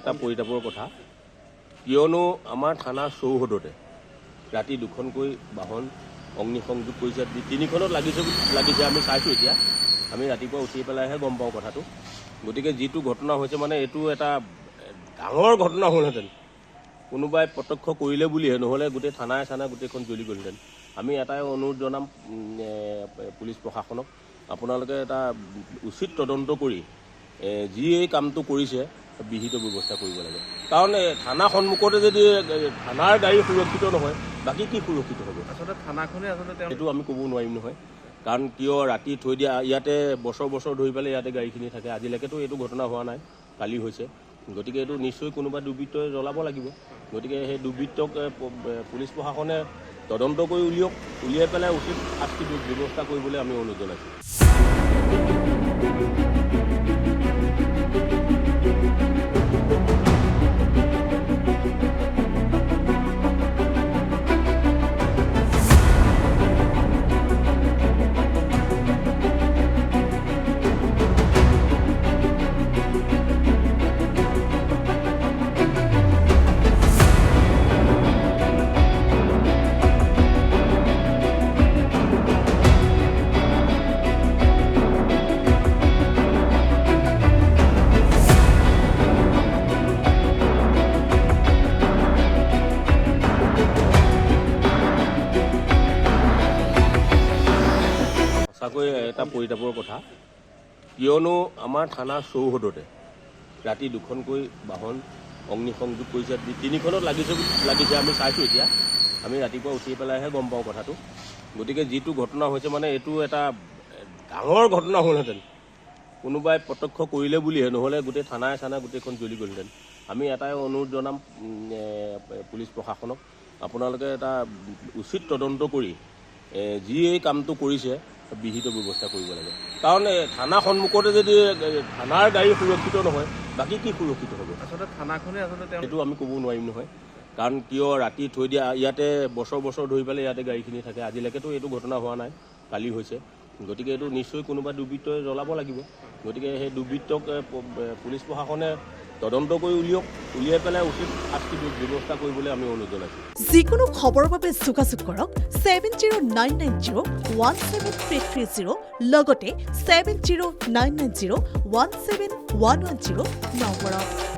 এটা পৰিতাপৰ কথা কিয়নো আমাৰ থানাৰ চৌহদতে ৰাতি দুখনকৈ বাহন অগ্নিসংযোগ কৰিছে তিনিখনত লাগিছে আমি চাইছোঁ এতিয়া আমি ৰাতিপুৱা উঠি পেলাইহে গম পাওঁ কথাটো গতিকে যিটো ঘটনা হৈছে মানে এইটো এটা ডাঙৰ ঘটনা হ'লহেঁতেন কোনোবাই প্ৰত্যক্ষ কৰিলে বুলিহে নহ'লে গোটেই থানাই গোটেইখন জ্বলি গ'লহেঁতেন আমি এটাই অনুৰোধ জনাম পুলিচ প্ৰশাসনক আপোনালোকে এটা উচিত তদন্ত কৰি যি এই কামটো কৰিছে বিহিত ব্যৱস্থা কৰিব লাগে কাৰণ থানা সন্মুখতে যদি থানাৰ গাড়ী সুৰক্ষিত নহয় বাকী কি সুৰক্ষিত হ'ব আচলতে থানাখনে আচলতে সেইটো আমি ক'ব নোৱাৰিম নহয় কাৰণ কিয় ৰাতি থৈ দিয়া ইয়াতে বছৰ ধৰি পেলাই ইয়াতে গাড়ীখিনি থাকে আজিলৈকেতো এইটো ঘটনা হোৱা নাই কালি হৈছে গতিকে এইটো নিশ্চয় কোনোবা দুৰ্বৃত্তই জ্বলাব লাগিব গতিকে সেই দুৰ্বৃত্তক পুলিচ প্ৰশাসনে তদন্ত কৰি উলিয়াই পেলাই উচিত শাস্তি ব্যৱস্থা কৰিবলৈ আমি অনুৰোধ জনাইছোঁ সঁচাকৈ এটা পৰিতাপৰ কথা কিয়নো আমাৰ থানাৰ চৌহদতে ৰাতি দুখনকৈ বাহন অগ্নিসংযোগ কৰিছে তিনিখনত লাগিছে আমি চাইছোঁ এতিয়া আমি ৰাতিপুৱা উঠি পেলাইহে গম পাওঁ কথাটো গতিকে যিটো ঘটনা হৈছে মানে এইটো এটা ডাঙৰ ঘটনা হ'লহেঁতেন কোনোবাই প্ৰত্যক্ষ কৰিলে বুলিহে নহ'লে গোটেই থানাই গোটেইখন জ্বলি গ'লহেঁতেন আমি এটাই অনুৰোধ জনাম পুলিচ প্ৰশাসনক আপোনালোকে এটা উচিত তদন্ত কৰি যি এই কামটো কৰিছে বিহিত ব্যৱস্থা কৰিব লাগে কাৰণ থানা সন্মুখতে যদি থানাৰ গাড়ী সুৰক্ষিত নহয় বাকী কি সুৰক্ষিত হ'ব আচলতে থানাখনে আচলতে সেইটো আমি ক'ব নোৱাৰিম নহয় কাৰণ কিয় ৰাতি থৈ দিয়া ইয়াতে বছৰ ধৰি পেলাই ইয়াতে গাড়ীখিনি থাকে আজিলৈকেতো এইটো ঘটনা হোৱা নাই কালি হৈছে গতিকে এইটো নিশ্চয় কোনোবা দুৰ্বৃত্তই জ্বলাব লাগিব গতিকে সেই দুৰ্বৃত্তক পুলিচ প্ৰশাসনে তদন্ত কৰি উলিয়াই পেলাই উচিত শাস্তি ব্যৱস্থা কৰিবলৈ আমি অনুৰোধ জনাইছোঁ যিকোনো খবৰৰ বাবে যোগাযোগ কৰক 7099017330 লগতে 7099017110 নম্বৰত